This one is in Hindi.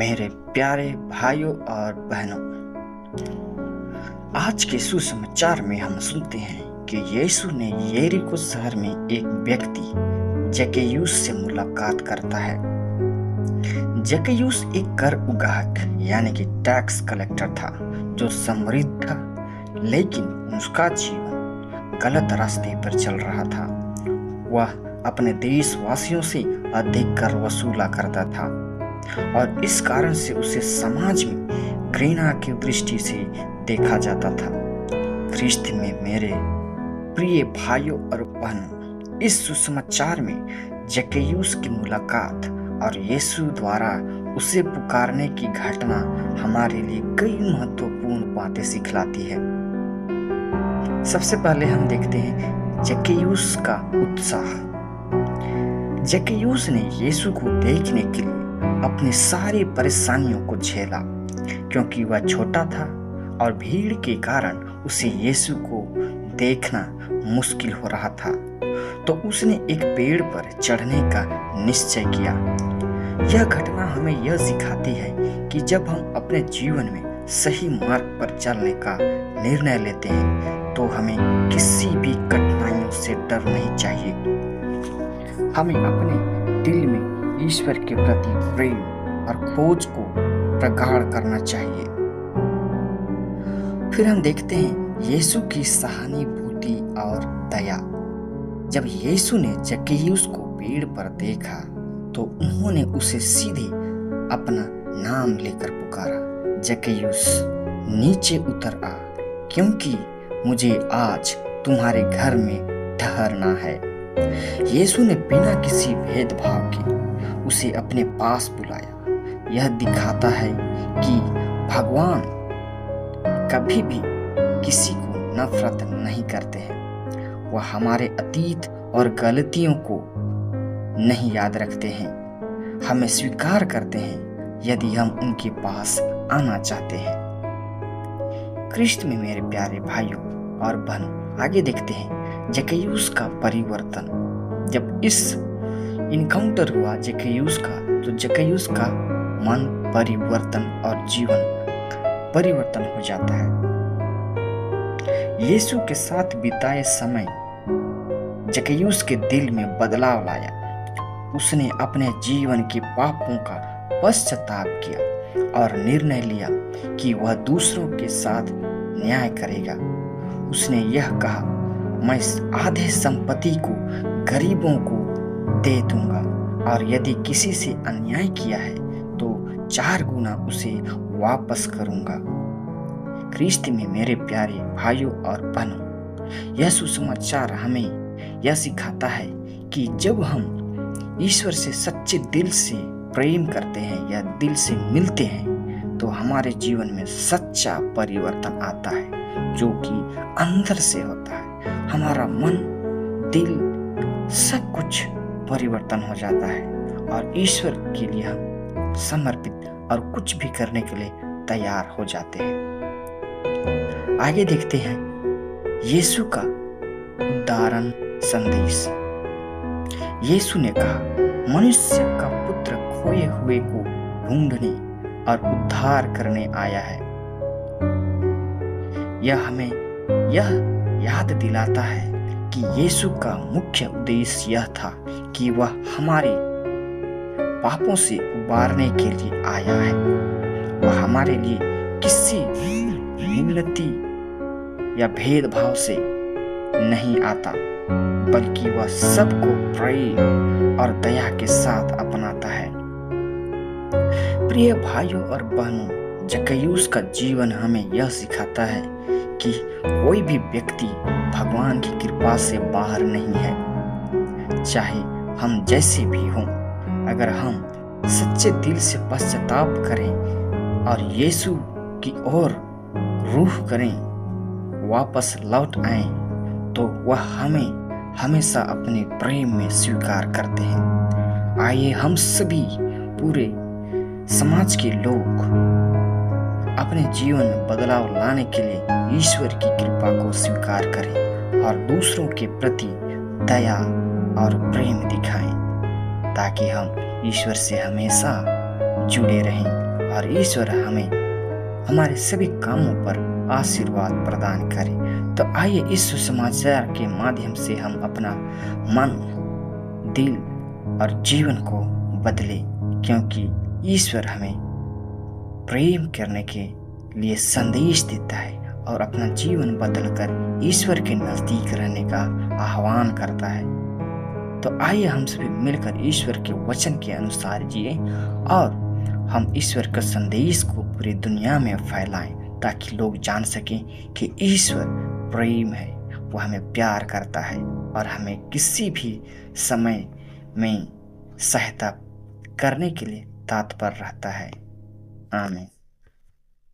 मेरे प्यारे भाइयों और बहनों, आज के सुसमाचार में हम सुनते हैं कि यीशु ने यरीको शहर में एक व्यक्ति जक्कैयूस से मुलाकात करता है। जक्कैयूस एक कर उगाहक यानी कि टैक्स कलेक्टर था जो समृद्ध था, लेकिन उसका जीवन गलत रास्ते पर चल रहा था। वह अपने देशवासियों से अधिक कर वसूला करता था और इस कारण से उसे समाज में घृणा की दृष्टि से देखा जाता था। ख्रिस्त में मेरे प्रिय भाइयों और बहनों, इस सुसमाचार में जक्कैयूस की मुलाकात और यीशु द्वारा उसे पुकारने की घटना हमारे लिए कई महत्वपूर्ण बातें सिखलाती है। सबसे पहले हम देखते हैं जक्कैयूस का उत्साह। जक्कैयूस ने यीशु को देखने के लिए अपनी सारी परेशानियों को झेला, क्योंकि वह छोटा था और भीड़ के कारण उसे यीशु को देखना मुश्किल हो रहा था। तो उसने एक पेड़ पर चढ़ने का निश्चय किया। यह घटना हमें यह सिखाती है कि जब हम अपने जीवन में सही मार्ग पर चलने का निर्णय लेते हैं तो हमें किसी भी कठिनाइयों से डर नहीं चाहिए। हमें अपने दिल में ईश्वर के प्रति प्रेम और खोज को प्रगाढ़ करना चाहिए। फिर हम देखते हैं यीशु की सहानुभूति और दया। जब यीशु ने जक्कैयूस को पेड़ पर देखा तो उन्होंने उसे सीधे अपना नाम लेकर पुकारा, जक्कैयूस नीचे उतर आ, क्योंकि मुझे आज तुम्हारे घर में ठहरना है। यीशु ने बिना किसी भेदभाव के उसे अपने पास बुलाया। यह दिखाता है कि भगवान कभी भी किसी को नफरत नहीं करते हैं। वह हमारे अतीत और गलतियों को नहीं याद रखते हैं, हमें स्वीकार करते हैं यदि हम उनके पास आना चाहते हैं। ख्रिस्त में मेरे प्यारे भाइयों और बहनों, आगे देखते हैं जक्कैयूस का परिवर्तन। जब इस इनकाउंटर हुआ जक्कैयूस का, तो जक्कैयूस का मन परिवर्तन और जीवन परिवर्तन हो जाता है। यीशु के साथ बिताए समय जक्कैयूस के दिल में बदलाव लाया। उसने अपने जीवन के पापों का पश्चाताप किया और निर्णय लिया कि वह दूसरों के साथ न्याय करेगा। उसने यह कहा, मैं आधे संपत्ति को गरीबों को दे दूंगा और यदि किसी से अन्याय किया है तो 4 गुना उसे वापस करूंगा। ख्रिस्त में मेरे प्यारे भाइयों और बहनों, यह सुसमाचार हमें यह सिखाता है कि जब हम ईश्वर से सच्चे दिल से प्रेम करते हैं या दिल से मिलते हैं तो हमारे जीवन में सच्चा परिवर्तन आता है, जो कि अंदर से होता है। हमारा मन, दिल, सब कुछ परिवर्तन हो जाता है और ईश्वर के लिए हम समर्पित और कुछ भी करने के लिए तैयार हो जाते हैं। आगे देखते हैं यीशु का उद्धारण संदेश। यीशु ने कहा, मनुष्य का पुत्र खोए हुए को ढूंढने और उद्धार करने आया है। यह हमें यह याद दिलाता है कि यीशु का मुख्य उद्देश्य यह था कि वह हमारे पापों से उबारने के लिए आया है। वह हमारे लिए किसी न्यूनति या भेदभाव से नहीं आता, बल्कि वह सबको प्रेम और दया के साथ अपनाता है। प्रिय भाइयों और बहनों, जक्कैयूस का जीवन हमें यह सिखाता है कि कोई भी व्यक्ति भगवान की कृपा से बाहर नहीं है। चाहे हम जैसे भी हों, अगर हम सच्चे दिल से पश्चाताप करें और यीशु की ओर रूह करें, वापस लौट आएं, तो वह हमें हमेशा अपने प्रेम में स्वीकार करते हैं। आइए हम सभी पूरे समाज के लोग अपने जीवन में बदलाव लाने के लिए ईश्वर की कृपा को स्वीकार करें और दूसरों के प्रति दया और प्रेम दिखाएं, ताकि हम ईश्वर से हमेशा जुड़े रहें और ईश्वर हमें हमारे सभी कामों पर आशीर्वाद प्रदान करे। तो आइए इस सुसमाचार के माध्यम से हम अपना मन, दिल और जीवन को बदले, क्योंकि ईश्वर हमें प्रेम करने के लिए संदेश देता है और अपना जीवन बदलकर ईश्वर के नजदीक रहने का आह्वान करता है। तो आइए हम सभी मिलकर ईश्वर के वचन के अनुसार जिए और हम ईश्वर के संदेश को पूरी दुनिया में फैलाएं, ताकि लोग जान सकें कि ईश्वर प्रेम है, वो हमें प्यार करता है और हमें किसी भी समय में सहायता करने के लिए तत्पर रहता है। आमीन।